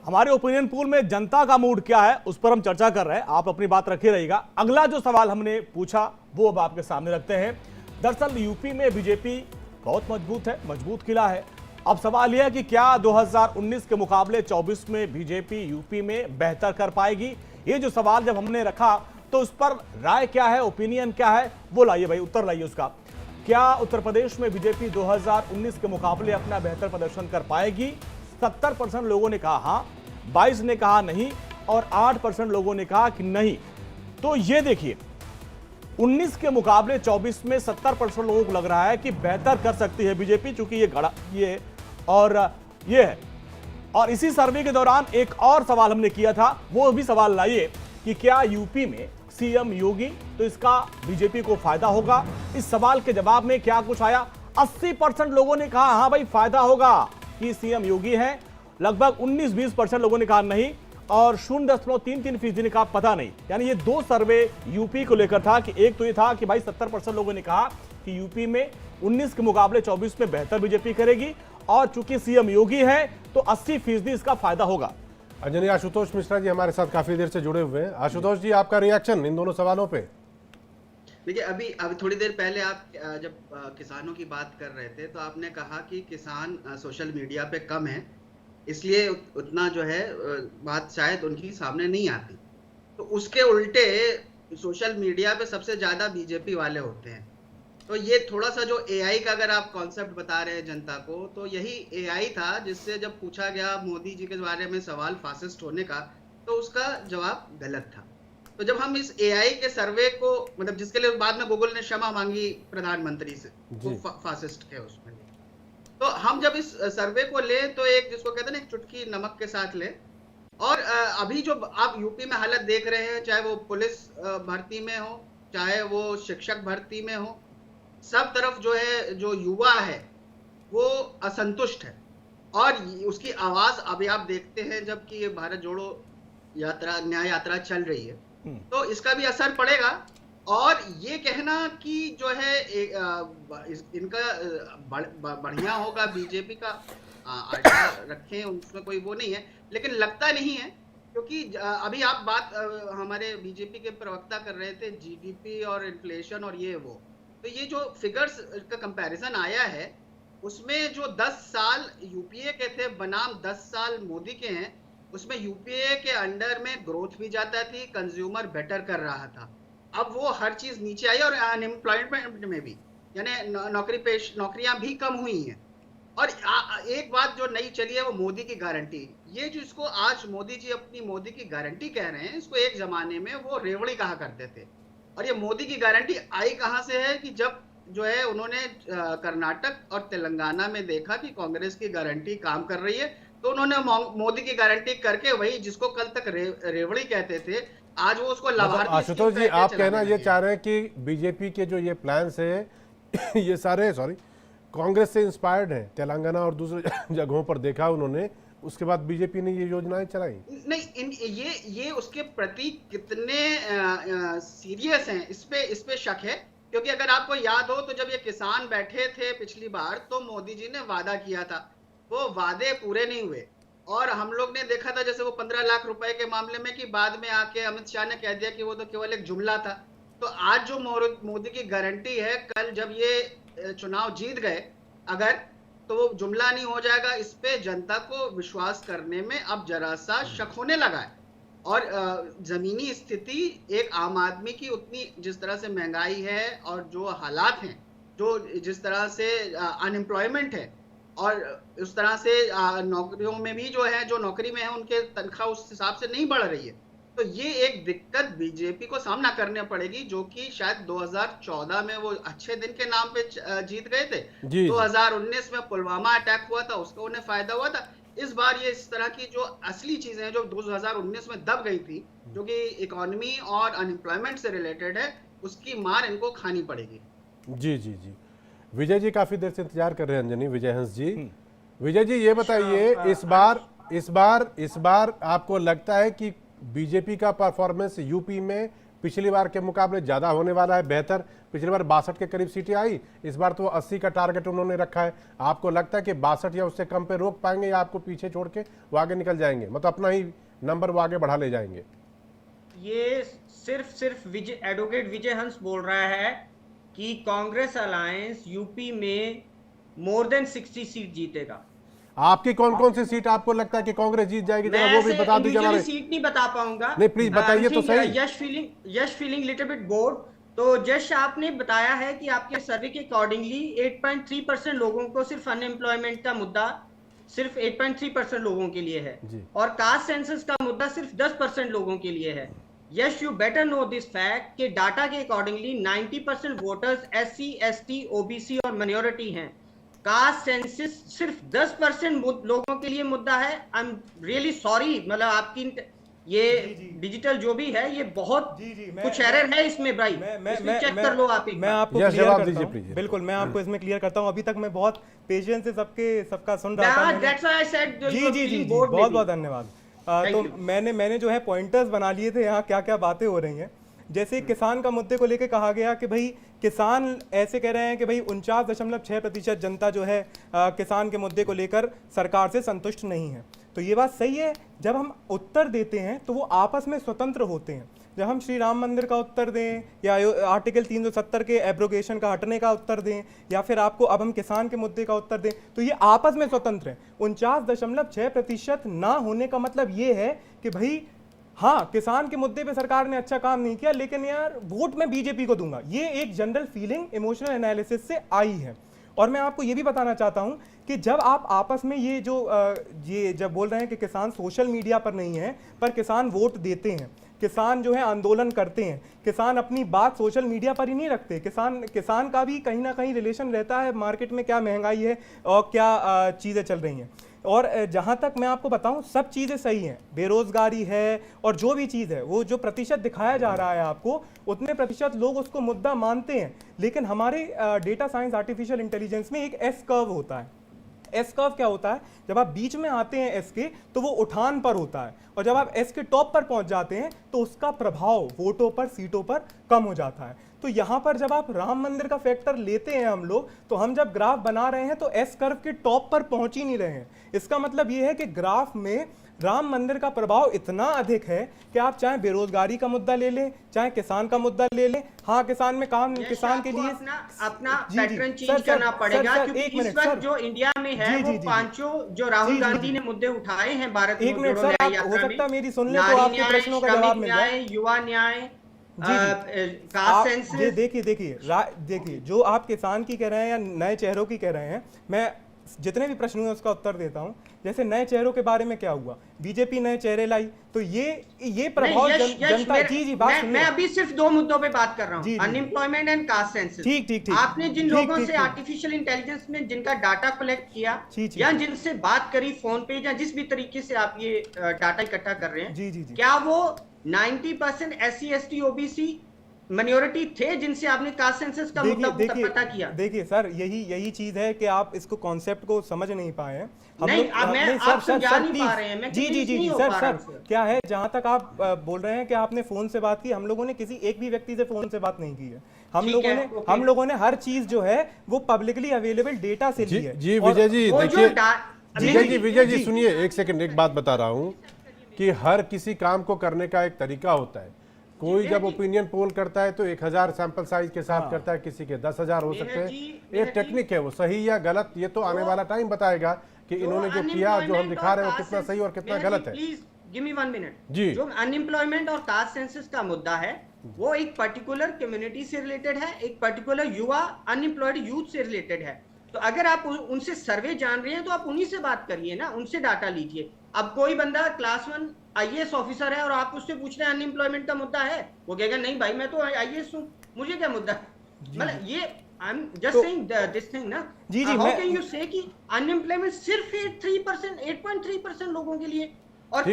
हमारे opinion pool में जनता का मूड क्या है उस पर हम चर्चा कर रहे हैं। आप अपनी बात रखे रहिएगा। अगला जो सवाल हमने पूछा वो अब आपके सामने रखते हैं। दरअसल यूपी में बीजेपी बहुत मजबूत है, मजबूत किला है। अब सवाल यह है कि क्या 2019 के मुकाबले 24 में बीजेपी यूपी में बेहतर कर पाएगी? ये जो सवाल जब हमने रखा तो उस पर राय क्या है, ओपिनियन क्या है, वो लाइए भाई, उत्तर लाइए उसका। क्या उत्तर प्रदेश में बीजेपी 2019 के मुकाबले अपना बेहतर प्रदर्शन कर पाएगी? 70% लोगों ने कहा हाँ, 22 ने कहा नहीं और 8% लोगों ने कहा कि नहीं। तो ये देखिए, 19 के मुकाबले 24 में 70% लोगों को लग रहा है कि बेहतर कर सकती है बीजेपी, चूंकि ये है। और इसी सर्वे के दौरान एक और सवाल हमने किया था, वो भी सवाल लाइए कि क्या यूपी में सीएम योगी, तो इसका बीजेपी को फायदा होगा? इस सवाल के जवाब में क्या कुछ आया? 80% लोगों ने कहा हाँ भाई फायदा होगा कि सीएम योगी हैं। लगभग 19-20% लोगों ने कहा नहीं और 0.33% ने कहा पता नहीं। यानी ये दो सर्वे यूपी को लेकर था कि एक तो ये था कि भाई 70% लोगों ने कहा कि यूपी में 19 के मुकाबले 24 में बेहतर बीजेपी करेगी और चूंकि सीएम योगी है तो 80% इसका फायदा होगा। अंजनी, आशुतोष मिश्रा जी हमारे साथ काफी देर से जुड़े हुए हैं। आशुतोष जी, आपका रिएक्शन इन दोनों सवालों पे? देखिए, अभी थोड़ी देर पहले आप जब किसानों की बात कर रहे थे तो आपने कहा कि किसान सोशल मीडिया पे कम है, इसलिए उतना जो है बात शायद उनकी सामने नहीं आती। तो उसके उल्टे सोशल मीडिया पे सबसे ज्यादा बीजेपी वाले होते हैं। तो ये थोड़ा सा जो एआई का अगर आप कॉन्सेप्ट बता रहे हैं जनता को, तो यही एआई था जिससे जब पूछा गया मोदी जी के बारे में सवाल फासिस्ट होने का, तो उसका जवाब गलत था। तो जब हम इस एआई के सर्वे को, मतलब जिसके लिए बाद में गूगल ने क्षमा मांगी प्रधानमंत्री से, वो फासिस्ट के उसमें, तो हम जब इस सर्वे को ले तो एक जिसको कहते हैं ना, एक चुटकी नमक के साथ ले। और अभी जो आप यूपी में हालत देख रहे हैं, चाहे वो पुलिस भर्ती में हो, चाहे वो शिक्षक भर्ती में हो, सब तरफ जो है, जो युवा है वो असंतुष्ट है। और उसकी आवाज अभी आप देखते हैं जबकि ये भारत जोड़ो यात्रा, न्याय यात्रा चल रही है, तो इसका भी असर पड़ेगा। और ये कहना कि जो है इनका बढ़िया होगा, बीजेपी का आशा रखें, उसमें कोई वो नहीं है, लेकिन लगता नहीं है। क्योंकि अभी आप बात हमारे बीजेपी के प्रवक्ता कर रहे थे जीडीपी और इन्फ्लेशन और ये वो, तो ये जो फिगर्स का कंपैरिजन आया है उसमें जो 10 साल यूपीए के थे बनाम 10 साल मोदी के हैं, उसमें यूपीए के अंडर में ग्रोथ भी ज्यादा थी, कंज्यूमर बेटर कर रहा था। अब वो हर चीज नीचे आई और अनएम्प्लॉयमेंट में भी, यानी नौकरियां भी कम हुई हैं। और एक बात जो नई चली है वो मोदी की गारंटी। ये जो इसको आज मोदी जी अपनी मोदी की गारंटी कह रहे हैं, इसको एक जमाने में वो रेवड़ी कहा करते थे। और ये मोदी की गारंटी आई कहां से है कि जब जो है उन्होंने कर्नाटक और तेलंगाना में देखा कि कांग्रेस की गारंटी काम कर रही है, तो उन्होंने मोदी की गारंटी करके वही जिसको कल तक रेवड़ी कहते थे, आज वो उसको लाभार्थी। आशुतोष जी, आप कहना ये चाह रहे हैं कि बीजेपी के जो ये प्लान्स है ये सारे कांग्रेस से इंस्पायर्ड हैं? तेलंगाना और दूसरे जगहों पर देखा उन्होंने, उसके बाद बीजेपी ने ये योजनाएं चलाई? नहीं, ये उसके प्रति कितने सीरियस हैं इस पे शक है। क्योंकि अगर आपको याद हो तो जब ये किसान बैठे थे पिछली बार, तो मोदी जी ने वादा किया था, वो वादे पूरे नहीं हुए। और हम लोग ने देखा था जैसे वो 15 लाख रुपए के मामले में, कि बाद में आके अमित शाह ने कह दिया कि वो तो केवल एक जुमला था। तो आज जो मोदी की गारंटी है, कल जब ये चुनाव जीत गए अगर, तो वो जुमला नहीं हो जाएगा। इस पे जनता को विश्वास करने में अब जरा सा शक होने लगा है। और जमीनी स्थिति एक आम आदमी की उतनी, जिस तरह से महंगाई है और जो हालात हैं, जो जिस तरह से अनएम्प्लॉयमेंट है, और उस तरह से नौकरियों में भी जो है, जो नौकरी में है उनके तनख्वाह उस हिसाब से नहीं बढ़ रही है। तो ये एक दिक्कत बीजेपी को सामना करनी पड़ेगी, जो कि शायद 2014 में वो अच्छे दिन के नाम पे जीत गए थे। 2019 में पुलवामा अटैक हुआ था, उसका उन्हें फायदा हुआ था। इस बार ये इस तरह की जो असली चीजें हैं जो 2019 में दब गई थी, जो कि इकोनॉमी और अनएम्प्लॉयमेंट से रिलेटेड है, उसकी मार इनको खानी पड़ेगी। जी जी जी, विजय जी काफी देर से इंतजार कर रहे हैं। अंजनी, विजय हंस जी, विजय जी ये बताइए, इस बार आपको लगता है कि बीजेपी का परफॉर्मेंस यूपी में पिछली बार के मुकाबले ज़्यादा होने वाला है बेहतर। पिछली बार 62 के करीब सीटें आई, इस बार तो 80 का टारगेट उन्होंने रखा है। आपको लगता है कि 62 या उससे कम पे रोक पाएंगे या आपको पीछे छोड़ के वो आगे निकल जाएंगे, मतलब अपना ही नंबर वो आगे बढ़ा ले जाएंगे? ये सिर्फ एडवोकेट विजय हंस बोल रहा है कि कांग्रेस अलायंस यूपी में मोर देन 60 सीट जीतेगा। आपकी कौन कौन सी सीट आपको लगता है कि कांग्रेस जीत जाएगी, जरा वो भी बता दीजिए हमारे। सीट नहीं बता पाऊंगा, नहीं प्लीज बताइए तो सही। यश फीलिंग लिटिल बिट बोर्ड। तो जश आपने बताया है कि आपके सर्वे के अकॉर्डिंगली 8.3% लोगों को सिर्फ अनएम्प्लॉयमेंट का मुद्दा सिर्फ 8.3% लोगों के लिए है और कास्ट सेंसस का मुद्दा सिर्फ 10% लोगों के लिए है। Yes, you better know this fact कि डाटा के accordingly 90% voters SC, ST, OBC और माइनॉरिटी हैं। कास्ट सेंसस सिर्फ 10% लोगों के लिए मुद्दा है। आई एम रियली सॉरी, मतलब आपकी ये डिजिटल जो भी है ये बहुत कुछ एरर है इसमें भाई, इसमें चेक कर लो आप। मैं आपको क्लियर करता हूं, बिल्कुल मैं आपको इसमें क्लियर करता हूं। अभी तक मैं बहुत पेशेंस से सबका सुन रहा था। जी बहुत बहुत धन्यवाद। तो मैंने जो है पॉइंटर्स बना लिए थे यहाँ क्या क्या बातें हो रही हैं। जैसे किसान का मुद्दे को लेकर कहा गया कि भाई किसान ऐसे कह रहे हैं कि भाई 49.6% जनता जो है किसान के मुद्दे को लेकर सरकार से संतुष्ट नहीं है। तो ये बात सही है। जब हम उत्तर देते हैं तो वो आपस में स्वतंत्र होते हैं। जब हम श्री राम मंदिर का उत्तर दें या आर्टिकल 370 के एब्रोगेशन का हटने का उत्तर दें या फिर आपको अब हम किसान के मुद्दे का उत्तर दें तो ये आपस में स्वतंत्र है। 49.6% ना होने का मतलब ये है कि भाई हाँ, किसान के मुद्दे पे सरकार ने अच्छा काम नहीं किया लेकिन यार वोट मैं बीजेपी को दूंगा। ये एक जनरल फीलिंग इमोशनल एनालिसिस से आई है। और मैं आपको ये भी बताना चाहता हूं कि जब आप आपस में ये जब बोल रहे हैं कि किसान सोशल मीडिया पर नहीं है पर किसान वोट देते हैं, किसान जो है आंदोलन करते हैं, किसान अपनी बात सोशल मीडिया पर ही नहीं रखते। किसान का भी कहीं ना कहीं रिलेशन रहता है मार्केट में क्या महंगाई है और क्या चीज़ें चल रही हैं। और जहाँ तक मैं आपको बताऊं सब चीज़ें सही हैं, बेरोजगारी है और जो भी चीज़ है वो जो प्रतिशत दिखाया जा रहा है आपको उतने प्रतिशत लोग उसको मुद्दा मानते हैं। लेकिन हमारे डेटा साइंस आर्टिफिशियल इंटेलिजेंस में एक एस कर्व होता है। एस कर्व क्या होता है? जब आप बीच में आते हैं एस के तो वो उठान पर होता है और जब आप एस के टॉप पर पहुंच जाते हैं तो उसका प्रभाव वोटों पर सीटों पर कम हो जाता है। तो यहाँ पर जब आप राम मंदिर का फैक्टर लेते हैं हम लोग तो हम जब ग्राफ बना रहे हैं तो एस कर्व के टॉप पर पहुंच ही नहीं रहे हैं। इसका मतलब ये है कि ग्राफ में राम मंदिर का प्रभाव इतना अधिक है कि आप चाहे बेरोजगारी का मुद्दा ले लें चाहे किसान का मुद्दा ले लें। हाँ, किसान में काम किसान के लिए अपना पैटर्न चेंज करना पड़ेगा क्योंकि इस वक्त जो इंडिया में है वो पांचों जो राहुल गांधी ने मुद्दे उठाए हैं भारत में, हो सकता है मेरी सुन ले तो आपके प्रश्नों का जवाब मिल जाए। युवा न्याय, देखिए जो आप किसान की कह रहे हैं या नए चेहरों की कह रहे हैं, मैं जितने भी प्रश्न हुए उसका उत्तर देता हूं। जैसे नए चेहरों के बारे में क्या हुआ, बीजेपी नए चेहरे लाई तो ये प्रभाव जनता जी बात सुनिए। मैं अभी सिर्फ दो मुद्दों पे बात कर रहा हूं, अनएम्प्लॉयमेंट एंड कास्ट सेंसस। ठीक आपने जिन लोगों से आर्टिफिशियल इंटेलिजेंस में जिनका डाटा कलेक्ट किया या जिनसे बात करी फोन पे या जिस भी तरीके से आप ये डाटा इकट्ठा कर रहे हैं, क्या वो 90% SC, ST, OBC माइनॉरिटी थे जिनसे आपने कास्ट सेंसस का मुद्दा पता किया? देखिए सर, यही चीज है कि आप इसको कॉन्सेप्ट को समझ नहीं पाए हैं। जी सर क्या है, जहां तक आप बोल रहे हैं कि आपने फोन से बात की, हम लोगों ने किसी एक भी व्यक्ति से फोन से बात नहीं की है। हम लोगों ने हर चीज जो है वो पब्लिकली अवेलेबल डेटा से ली है। जी विजय जी देखिए, विजय जी सुनिए एक सेकंड, एक बात बता रहा हूं कि हर किसी काम को करने का एक तरीका होता है। कोई जब ओपिनियन पोल करता है तो 1000 सैंपल साइज के साथ करता है, किसी के 10,000 हो सकते हैं। एक टेक्निक है, वो सही या गलत ये तो आने वाला टाइम बताएगा कि इन्होंने जो किया, जो हम दिखा रहे हैं वो कितना सही और कितना गलत है। प्लीज गिव मी 1 मिनट जी। जो अनएम्प्लॉयमेंट और कास्ट सेंसस का मुद्दा है वो एक पर्टिकुलर कम्युनिटी से रिलेटेड है, एक पर्टिकुलर युवा अनएम्प्लॉयड यूथ से रिलेटेड है। तो अगर आप उनसे सर्वे जान रहे हैं तो आप उन्हीं से बात करिए ना, उनसे डाटा लीजिए। अब कोई बंदा क्लास 1 IAS ऑफिसर है और आप उससे पूछ रहे हैं अनएम्प्लॉयमेंट का मुद्दा है, वो कहेगा नहीं भाई मैं तो IAS हूं, मुझे क्या मुद्दा। मतलब ये I am just saying this thing ना। हाउ कैन यू से कि अनएम्प्लॉयमेंट सिर्फ 8.3% लोगों के लिए और